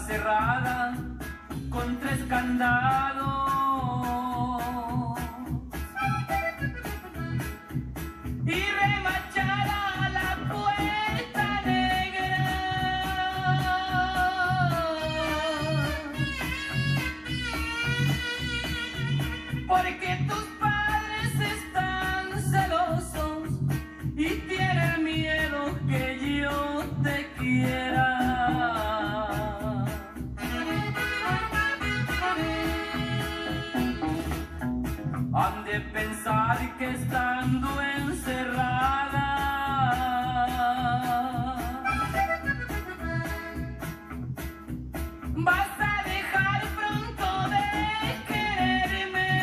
cerrada con 3 candados y remachada la puerta negra, porque tus padres están celosos y tienen miedo que yo te quiera. Han de pensar que estando encerrada vas a dejar pronto de quererme,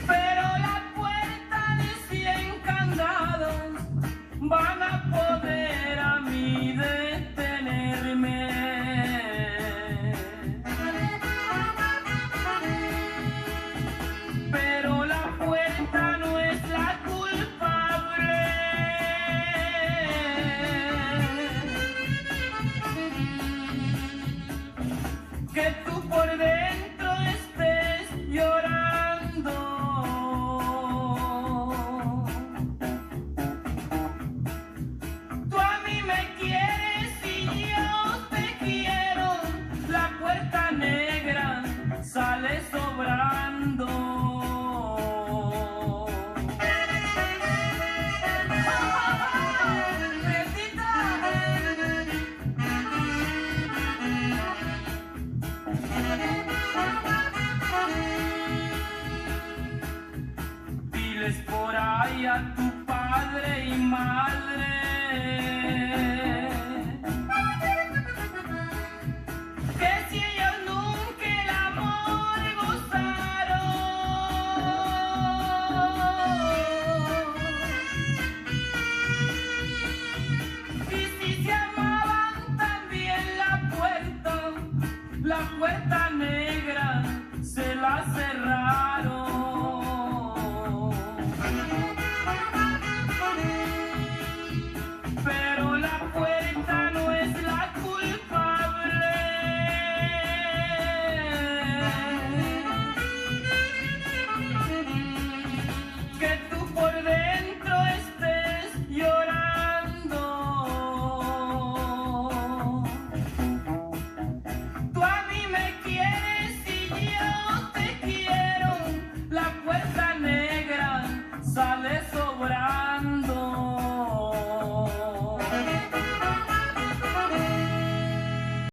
pero la puerta de 100 candados van